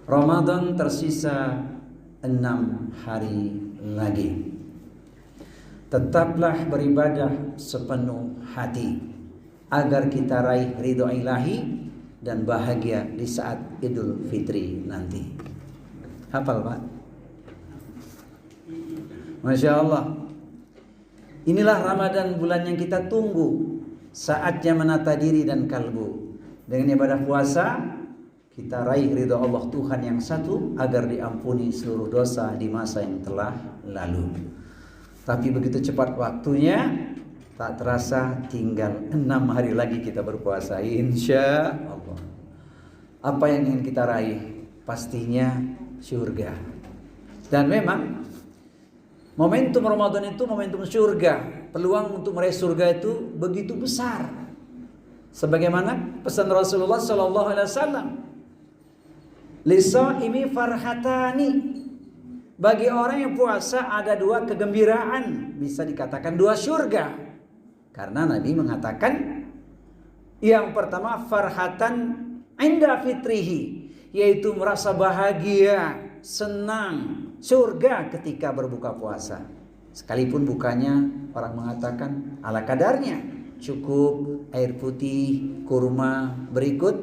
Ramadan tersisa 6 hari lagi. Tetaplah beribadah sepenuh hati agar kita raih ridho ilahi dan bahagia di saat Idul Fitri nanti. Hafal Pak? Masya Allah. Inilah Ramadan, bulan yang kita tunggu. Saatnya menata diri dan kalbu. Dengan ibadah puasa kita raih ridho Allah Tuhan yang satu agar diampuni seluruh dosa di masa yang telah lalu. Tapi begitu cepat waktunya, tak terasa tinggal 6 hari lagi kita berpuasa, insya Allah. Apa yang ingin kita raih? Pastinya surga. Dan memang momentum Ramadan itu momentum surga. Peluang untuk meraih surga itu begitu besar. Sebagaimana pesan Rasulullah SAW, "Lisaimi farhatani." Bagi orang yang puasa ada 2 kegembiraan, bisa dikatakan 2 surga. Karena Nabi mengatakan yang pertama farhatan inda fitrihi, yaitu merasa bahagia, senang, surga ketika berbuka puasa. Sekalipun bukanya orang mengatakan ala kadarnya, cukup air putih, kurma, berikut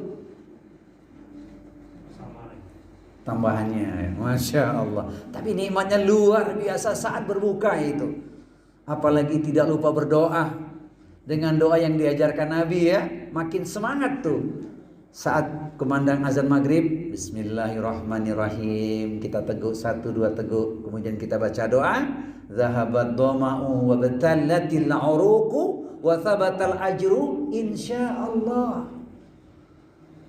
tambahannya. Masya Allah. Tapi nikmatnya luar biasa saat berbuka itu. Apalagi tidak lupa berdoa dengan doa yang diajarkan Nabi ya. Makin semangat tuh. Saat kumandang azan maghrib, Bismillahirrahmanirrahim, kita teguk 1-2 teguk, kemudian kita baca doa, zahabat dhama'u wa batallatil uruqu wa thabatal ajru insyaallah.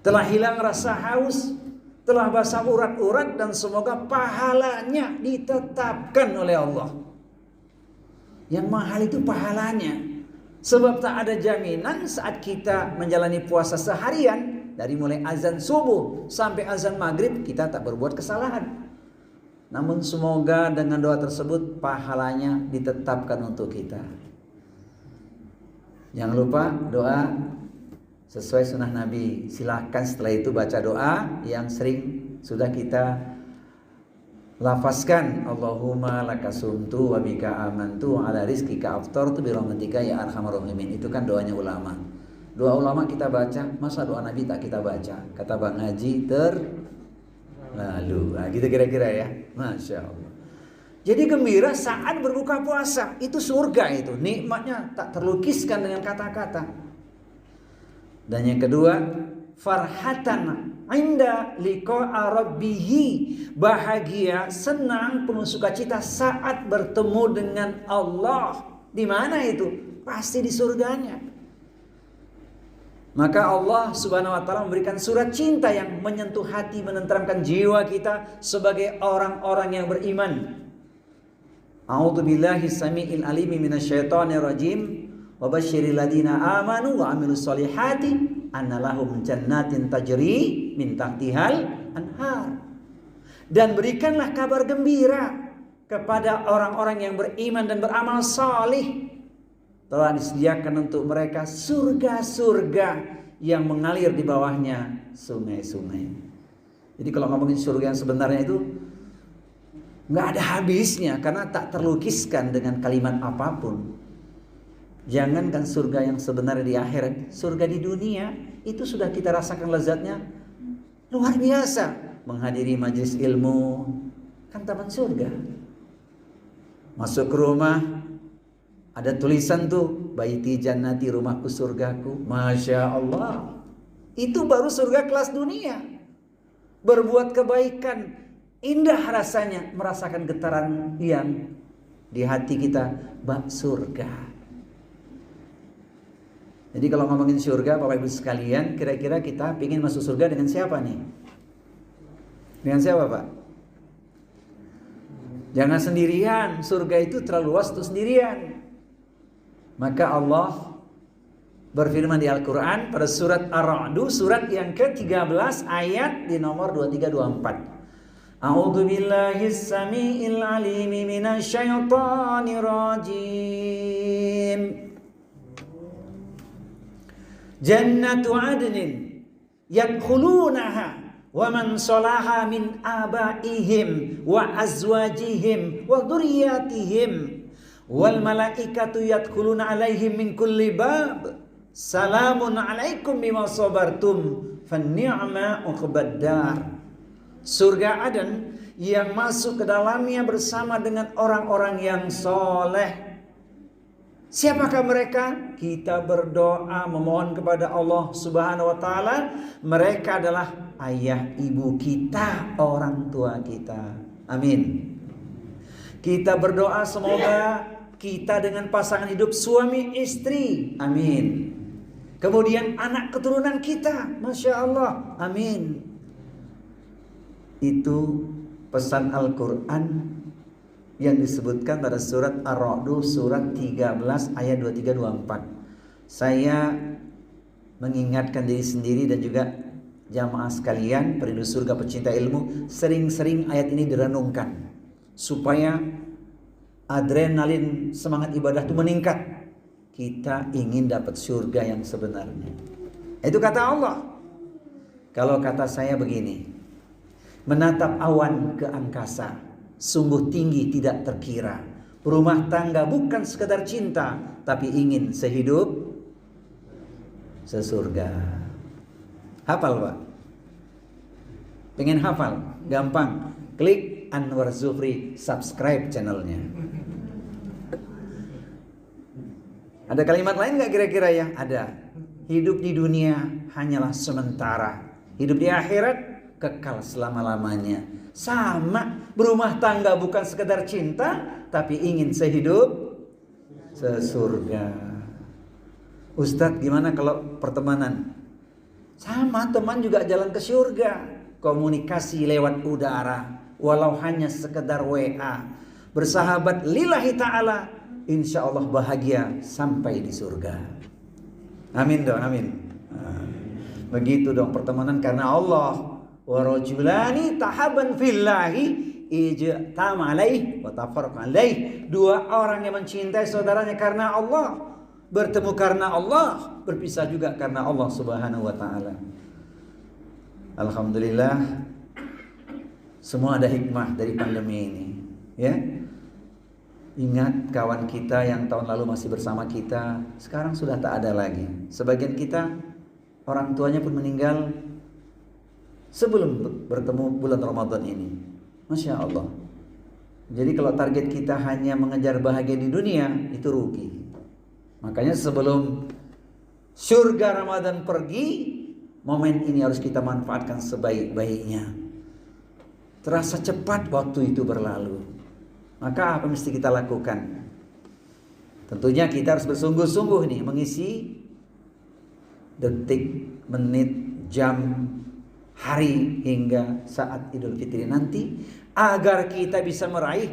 Telah hilang rasa haus, telah basah urat-urat, dan semoga pahalanya ditetapkan oleh Allah. Yang mahal itu pahalanya. Sebab tak ada jaminan saat kita menjalani puasa seharian, dari mulai azan subuh sampai azan maghrib kita tak berbuat kesalahan. Namun semoga dengan doa tersebut pahalanya ditetapkan untuk kita. Jangan lupa doa sesuai sunnah Nabi. Silahkan setelah itu baca doa yang sering sudah kita lafazkan. Allahumma lakasumtu wa bika amantu ala rizkika aftartu bi rahmatika ya arhamar rahimin. Itu kan doanya ulama. Doa ulama kita baca, masa doa Nabi tak kita baca? Kata Bang Haji terlalu. Nah, gitu kira-kira ya. Masya Allah. Jadi gembira saat berbuka puasa. Itu surga itu. Nikmatnya tak terlukiskan dengan kata-kata. Dan yang kedua, farhatan inda liqa'a rabbihi. Bahagia, senang, penuh sukacita saat bertemu dengan Allah. Di mana itu? Pasti di surganya. Maka Allah Subhanahu wa taala memberikan surat cinta yang menyentuh hati, menenteramkan jiwa kita sebagai orang-orang yang beriman. A'udzubillahi samiil alimi minasyaitonir rajim. Wa basyiril ladina amanu wa amilus solihati anna lahum jannatin tajri min tahtihal anhar. Dan berikanlah kabar gembira kepada orang-orang yang beriman dan beramal salih. Telah disediakan untuk mereka surga-surga yang mengalir di bawahnya sungai-sungai. Jadi kalau ngomongin surga yang sebenarnya itu nggak ada habisnya, karena tak terlukiskan dengan kalimat apapun. Jangankan surga yang sebenarnya di akhirat, surga di dunia itu sudah kita rasakan lezatnya luar biasa. Menghadiri majelis ilmu kan taman surga. Masuk ke rumah ada tulisan tuh, baiti jannati, rumahku surgaku. Masya Allah. Itu baru surga kelas dunia. Berbuat kebaikan, indah rasanya merasakan getaran yang di hati kita, bak surga. Jadi kalau ngomongin surga, Bapak Ibu sekalian, kira-kira kita ingin masuk surga dengan siapa nih? Dengan siapa Pak? Jangan sendirian, surga itu terlalu luas untuk sendirian. Maka Allah berfirman di Al-Quran pada surat Ar-Ra'd, surat yang ke-13 ayat di nomor 23-24. A'udzu billahi samiil alim minasyaitonir rajim. Jannatu adnin yadkhulunaha wa man salaha min abaihim wa azwajihim wa dzurriyyatihim wal malaikatu yadkhuluna alaihim min kulli bab salamun alaikum bima sabartum fanni'ma uqbad dar. Surga Aden yang masuk ke dalamnya bersama dengan orang-orang yang soleh. Siapakah mereka? Kita berdoa memohon kepada Allah Subhanahu wa taala. Mereka adalah ayah ibu kita, orang tua kita. Amin. Kita berdoa semoga kita dengan pasangan hidup suami istri. Amin. Kemudian anak keturunan kita. Masya Allah. Amin. Itu pesan Al-Quran yang disebutkan pada surat Ar-Ra'd surat 13 ayat 23-24. Saya mengingatkan diri sendiri dan juga jamaah sekalian perindu surga pecinta ilmu, sering-sering ayat ini direnungkan supaya adrenalin semangat ibadah itu meningkat. Kita ingin dapat surga yang sebenarnya. Itu kata Allah. Kalau kata saya begini, menatap awan ke angkasa sungguh tinggi tidak terkira. Rumah tangga bukan sekedar cinta, tapi ingin sehidup sesurga. Hafal Pak? Pengen hafal? Gampang. Klik Anwar Zuhri, subscribe channelnya. Ada kalimat lain gak kira-kira ya? Ada. Hidup di dunia hanyalah sementara. Hidup di akhirat kekal selama-lamanya. Sama, berumah tangga bukan sekedar cinta, tapi ingin sehidup sesurga. Ustadz, gimana kalau pertemanan? Sama, teman juga jalan ke surga. Komunikasi lewat udara, walau hanya sekedar WA. Bersahabat lillahi ta'ala, insya Allah bahagia sampai di surga. Amin dong, amin. Begitu dong pertemanan karena Allah. Wa rajulani tahaban fillahi ijtama alaih wa tafarraqa alaih. Dua orang yang mencintai saudaranya karena Allah, bertemu karena Allah, berpisah juga karena Allah Subhanahu wa taala. Alhamdulillah, semua ada hikmah dari pandemi ini, ya. Ingat kawan kita yang tahun lalu masih bersama kita, sekarang sudah tak ada lagi. Sebagian kita orang tuanya pun meninggal sebelum bertemu bulan Ramadan ini. Masya Allah. Jadi kalau target kita hanya mengejar bahagia di dunia, itu rugi. Makanya sebelum surga Ramadan pergi, momen ini harus kita manfaatkan sebaik-baiknya. Terasa cepat waktu itu berlalu. Maka apa mesti kita lakukan? Tentunya kita harus bersungguh-sungguh nih mengisi detik, menit, jam, hari hingga saat Idul Fitri nanti, agar kita bisa meraih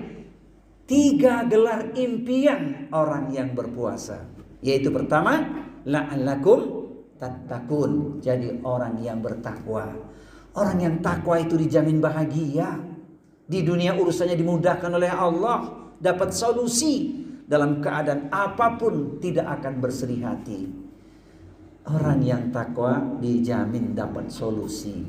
3 gelar impian orang yang berpuasa. Yaitu pertama, la'allakum tattaqun, jadi orang yang bertakwa. Orang yang takwa itu dijamin bahagia. Di dunia urusannya dimudahkan oleh Allah, dapat solusi dalam keadaan apapun, tidak akan bersedih hati. Orang yang takwa dijamin dapat solusi.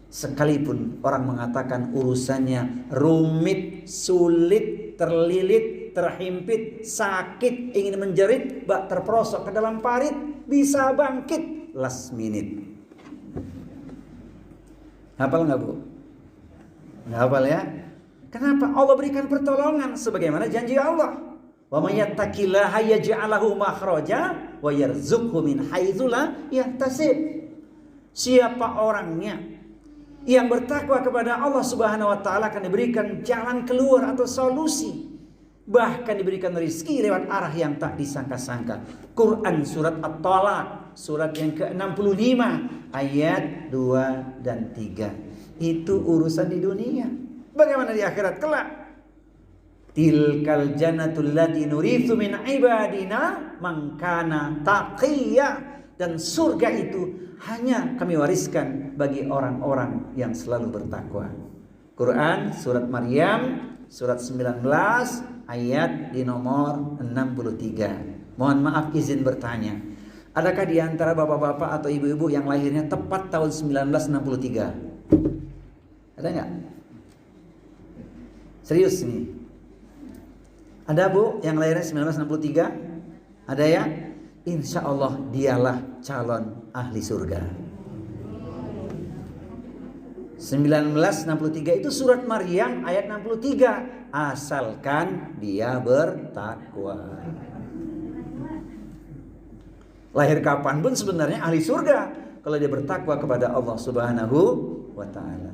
Sekalipun orang mengatakan urusannya rumit, sulit, terlilit, terhimpit, sakit, ingin menjerit, bak terperosok ke dalam parit, bisa bangkit last minute. Hafal nggak Bu? Nggak hafal ya? Kenapa? Allah berikan pertolongan sebagaimana janji Allah. Wa may yattaqillaha yaj'al lahu makhraja wa yarzuqhu min haitsu la yahtasib. Siapa orangnya yang bertakwa kepada Allah Subhanahu wa taala akan diberikan jalan keluar atau solusi. Bahkan diberikan rezeki lewat arah yang tak disangka-sangka. Quran surat At-Talaq, surat yang ke-65 ayat 2 dan 3. Itu urusan di dunia. Bagaimana di akhirat kelak? Tilkal jannatul lati nurithu min ibadina man kana taqiyya. Dan surga itu hanya kami wariskan bagi orang-orang yang selalu bertakwa. Quran surat Maryam surat 19 ayat di nomor 63. Mohon maaf izin bertanya, adakah di antara bapak-bapak atau ibu-ibu yang lahirnya tepat tahun 1963? Ada nggak? Serius nih. Ada Bu yang lahirnya 1963? Ada ya? Insya Allah dialah calon ahli surga. 1963 itu surat Maryam ayat 63. Asalkan dia bertakwa. Lahir kapan pun sebenarnya ahli surga kalau dia bertakwa kepada Allah Subhanahu wa ta'ala.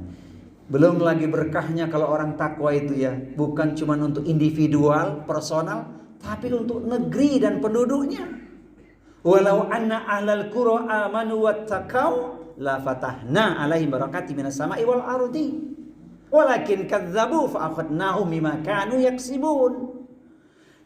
Belum lagi berkahnya kalau orang takwa itu ya, bukan cuma untuk individual, personal, tapi untuk negeri dan penduduknya. Walau anna ahlal qura amanu wattaqau la fatahna alaihim barakati minas sama'i wal ardi walakin kadzabu fa akhadnahum bima kanu yaksibun.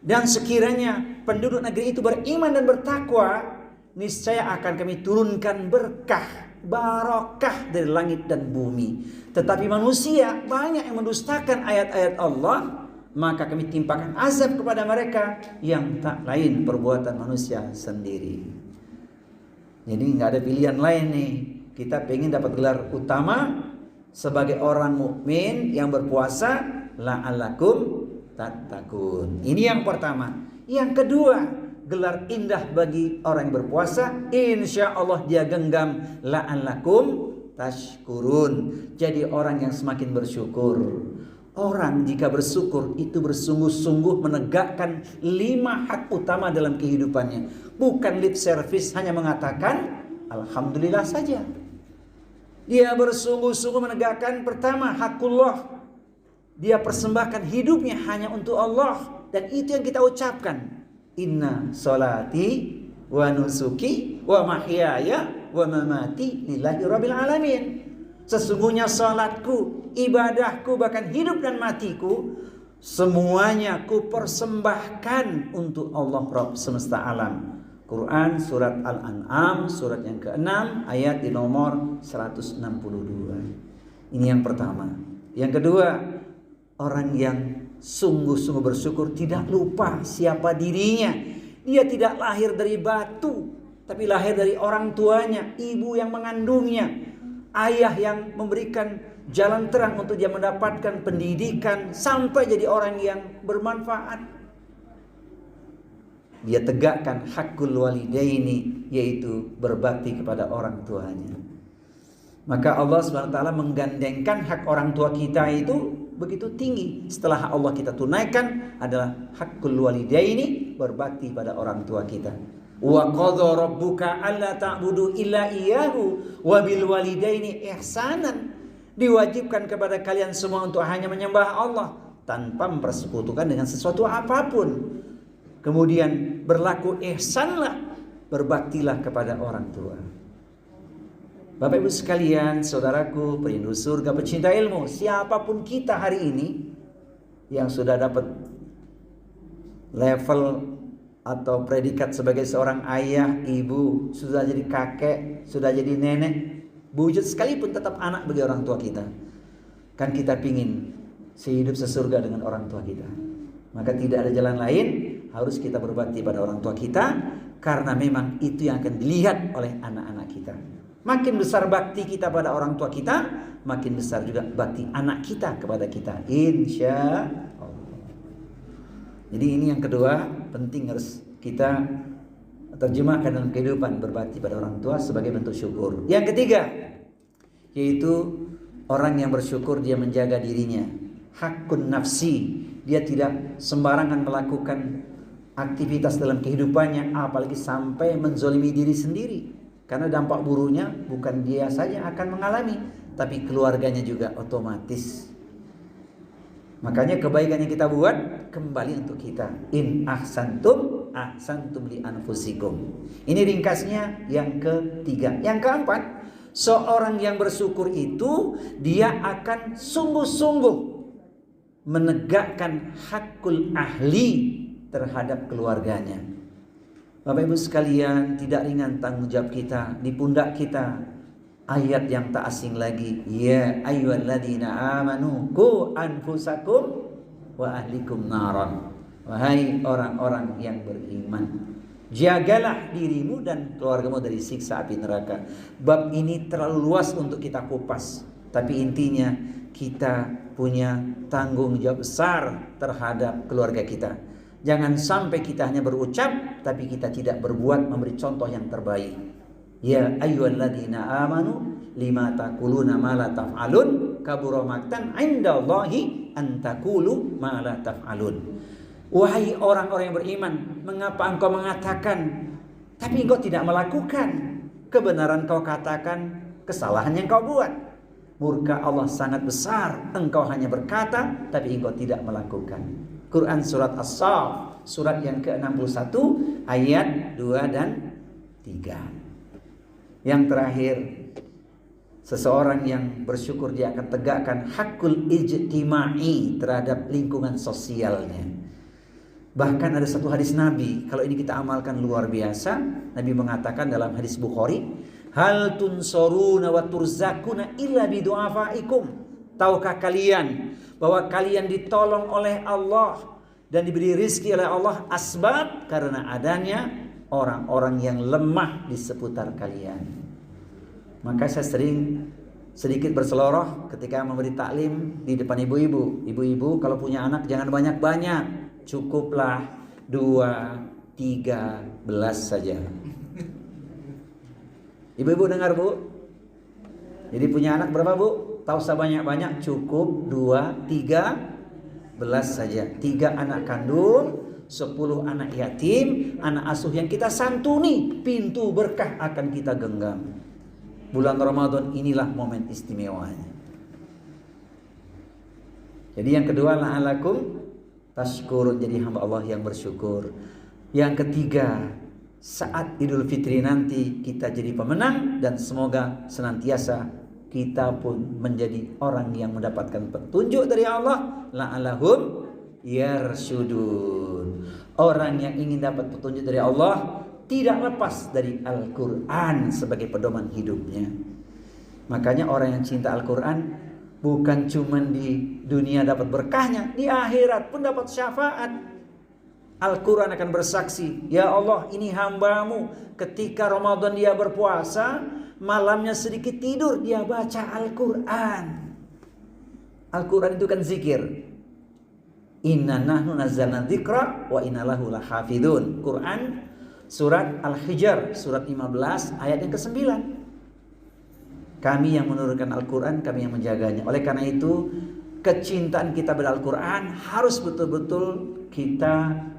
Dan sekiranya penduduk negeri itu beriman dan bertakwa, niscaya akan kami turunkan berkah, barakah dari langit dan bumi. Tetapi manusia banyak yang mendustakan ayat-ayat Allah, maka kami timpakan azab kepada mereka yang tak lain perbuatan manusia sendiri. Jadi nggak ada pilihan lain nih. Kita pengen dapat gelar utama sebagai orang mukmin yang berpuasa, la'allakum tattaqun. Ini yang pertama. Yang kedua, gelar indah bagi orang yang berpuasa, insya Allah dia genggam, la'allakum tashkurun. Jadi orang yang semakin bersyukur. Orang jika bersyukur itu bersungguh-sungguh menegakkan 5 hak utama dalam kehidupannya. Bukan lip service hanya mengatakan alhamdulillah saja. Dia bersungguh-sungguh menegakkan pertama hakullah. Dia persembahkan hidupnya hanya untuk Allah. Dan itu yang kita ucapkan. Inna sholati wa nusuki wa mahyaya wa mamati lillahi rabbil alamin. Sesungguhnya salatku, ibadahku, bahkan hidup dan matiku, semuanya ku persembahkan untuk Allah Rabb semesta alam. Quran surat Al-An'am surat yang ke-6 ayat di nomor 162. Ini yang pertama. Yang kedua, orang yang sungguh-sungguh bersyukur tidak lupa siapa dirinya. Dia tidak lahir dari batu, tapi lahir dari orang tuanya, ibu yang mengandungnya, ayah yang memberikan jalan terang untuk dia mendapatkan pendidikan sampai jadi orang yang bermanfaat. Dia tegakkan hakul walidaini, yaitu berbakti kepada orang tuanya. Maka Allah SWT menggandengkan hak orang tua kita itu begitu tinggi. Setelah hak Allah kita tunaikan adalah hakul walidaini, berbakti pada orang tua kita. Wa qadha rabbuka alla ta'budu illa iyyahu wa bil walidaini ihsanan. Diwajibkan kepada kalian semua untuk hanya menyembah Allah tanpa mempersekutukan dengan sesuatu apapun. Kemudian berlaku ihsanlah, berbaktilah kepada orang tua. Bapak Ibu sekalian, saudaraku, perindu surga, pecinta ilmu, siapapun kita hari ini yang sudah dapat level atau predikat sebagai seorang ayah, ibu, sudah jadi kakek, sudah jadi nenek, wujud sekalipun tetap anak bagi orang tua kita. Kan kita pingin sehidup sesurga dengan orang tua kita. Maka tidak ada jalan lain, harus kita berbakti pada orang tua kita, karena memang itu yang akan dilihat oleh anak-anak kita. Makin besar bakti kita pada orang tua kita, makin besar juga bakti anak kita kepada kita, insya Allah. Jadi ini yang kedua, penting harus kita terjemahkan dalam kehidupan, berbakti pada orang tua sebagai bentuk syukur. Yang ketiga, yaitu orang yang bersyukur dia menjaga dirinya, hakun nafsi. Dia tidak sembarangan melakukan aktivitas dalam kehidupannya, apalagi sampai menzolimi diri sendiri. Karena dampak buruknya bukan dia saja akan mengalami, tapi keluarganya juga otomatis. Makanya kebaikan yang kita buat kembali untuk kita. In ahsantum ahsantum li anfusikum. Ini ringkasnya yang ketiga. Yang keempat, seorang yang bersyukur itu dia akan sungguh-sungguh menegakkan hakul ahli terhadap keluarganya. Bapak Ibu sekalian, tidak ringan tanggung jawab kita, di pundak kita. Ayat yang tak asing lagi, ya ayyuhalladzina amanu qu anfusakum wa ahlikum naran. Wahai orang-orang yang beriman, jagalah dirimu dan keluargamu dari siksa api neraka. Bab ini terlalu luas untuk kita kupas. Tapi intinya kita punya tanggung jawab besar terhadap keluarga kita. Jangan sampai kita hanya berucap tapi kita tidak berbuat, memberi contoh yang terbaik. Ya ayyuhalladzina amanu lima taquluna ma la taf'alun kabura maqtan 'indallahi an taqulu ma la taf'alun. Wahai orang-orang yang beriman, mengapa engkau mengatakan tapi engkau tidak melakukan? Kebenaran kau katakan, kesalahan yang kau buat. Murka Allah sangat besar, engkau hanya berkata tapi engkau tidak melakukan. Quran surat As-Saff, surat yang ke-61 ayat 2 dan 3. Yang terakhir, seseorang yang bersyukur dia akan tegakkan hakul ijtimai terhadap lingkungan sosialnya. Bahkan ada satu hadis Nabi, kalau ini kita amalkan luar biasa. Nabi mengatakan dalam hadis Bukhari, hal tunsoruna wa turzakuna illa bidu'afaikum. Tahukah kalian bahwa kalian ditolong oleh Allah dan diberi rizki oleh Allah asbab karena adanya orang-orang yang lemah di seputar kalian. Maka saya sering sedikit berseloroh ketika memberi taklim di depan ibu-ibu. Ibu-ibu kalau punya anak jangan banyak-banyak, cukuplah 2, 3 belas saja. Ibu-ibu dengar bu? Jadi punya anak berapa bu? Tak usah banyak-banyak, cukup 2, 3 belas saja. 3 anak kandung, 10 anak yatim, anak asuh yang kita santuni, pintu berkah akan kita genggam. Bulan Ramadan inilah momen istimewanya. Jadi yang kedua, la'alakum tashkurun, jadi hamba Allah yang bersyukur. Yang ketiga, saat Idul Fitri nanti kita jadi pemenang dan semoga senantiasa kita pun menjadi orang yang mendapatkan petunjuk dari Allah. La'alahum yarsyudun. Orang yang ingin dapat petunjuk dari Allah tidak lepas dari Al-Quran sebagai pedoman hidupnya. Makanya orang yang cinta Al-Quran bukan cuma di dunia dapat berkahnya, di akhirat pun dapat syafaat. Al-Quran akan bersaksi, ya Allah ini hambamu ketika Ramadan dia berpuasa, malamnya sedikit tidur dia baca Al-Quran. Al-Quran itu kan zikir. Inna nahnu nazzalna dzikra wa inna lahu lahafidun. Quran surat Al-Hijr surat 15 ayat yang ke-9. Kami yang menurunkan Al-Quran, kami yang menjaganya. Oleh karena itu kecintaan kita pada Al-Quran harus betul-betul kita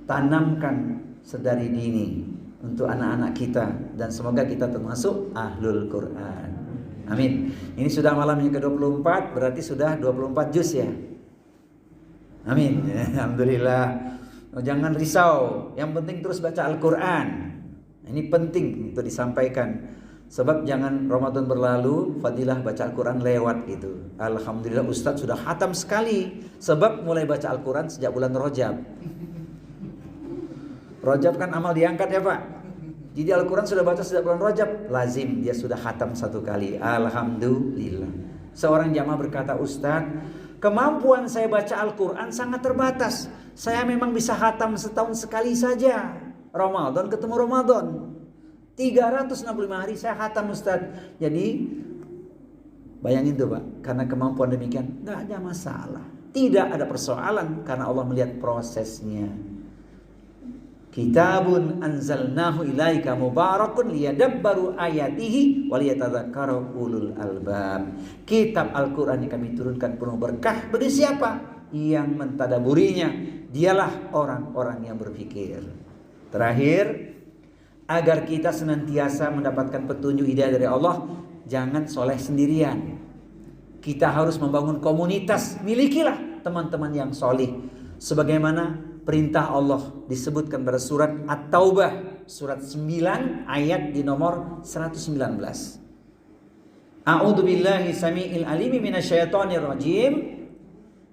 tanamkan sedari dini untuk anak-anak kita, dan semoga kita termasuk ahlul Quran. Amin. Ini sudah malamnya ke-24, berarti sudah 24 juz ya. Amin. Alhamdulillah. Jangan risau, yang penting terus baca Al-Quran. Ini penting untuk disampaikan. Sebab jangan Ramadan berlalu, fadilah baca Al-Quran lewat gitu. Alhamdulillah Ustadz sudah khatam sekali. Sebab mulai baca Al-Quran sejak bulan Rajab. Rajab kan amal diangkat ya Pak. Jadi Al-Quran sudah baca sejak bulan Rajab, lazim dia sudah khatam 1 kali. Alhamdulillah. Seorang jamaah berkata, Ustadz, kemampuan saya baca Al-Quran sangat terbatas. Saya memang bisa khatam setahun sekali saja. Ramadan ketemu Ramadan. 365 hari saya khatam Ustaz. Jadi bayangin tuh Pak, karena kemampuan demikian gak ada masalah. Tidak ada persoalan karena Allah melihat prosesnya. Kitabun anzalnahu ilaika mubarakun liyadabbaru ayatihi waliyatadzakkaru ulul albab. Kitab Al-Quran yang kami turunkan penuh berkah bagi siapa? Yang mentadaburinya. Dialah orang-orang yang berpikir. Terakhir, agar kita senantiasa mendapatkan petunjuk hidayah dari Allah, jangan soleh sendirian. Kita harus membangun komunitas. Milikilah teman-teman yang soleh. Sebagaimana perintah Allah disebutkan pada surat At-Taubah surat 9 ayat di nomor 119. A'udzu billahi samiil alimi minasyaitonir rajim.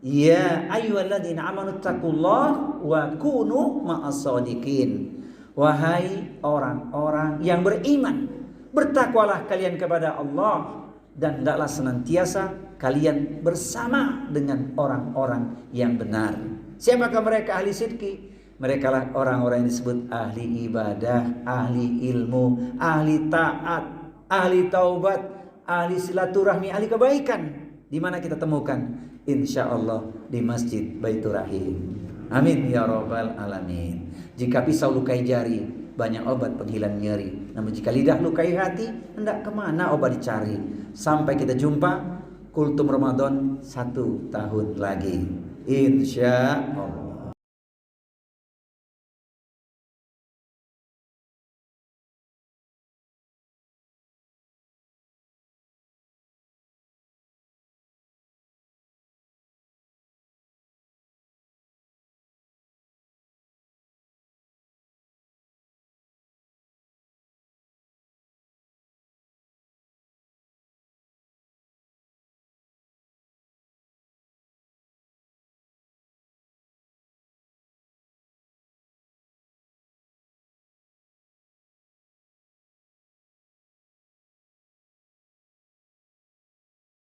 Ya ayyuhalladzina amanu taqullaha wa kunu ma'as-shadiqin. Wahai orang-orang yang beriman, bertakwalah kalian kepada Allah dan hendaklah senantiasa kalian bersama dengan orang-orang yang benar. Siapakah mereka ahli sidqi? Mereka lah orang-orang yang disebut ahli ibadah, ahli ilmu, ahli taat, ahli taubat, ahli silaturahmi, ahli kebaikan. Di mana kita temukan? Insya Allah di Masjid Baitur Rahim. Amin ya rabbal alamin. Jika pisau lukai jari, banyak obat penghilang nyeri. Namun jika lidah lukai hati, hendak kemana obat dicari? Sampai kita jumpa kultum Ramadan 1 tahun lagi. Insya Allah.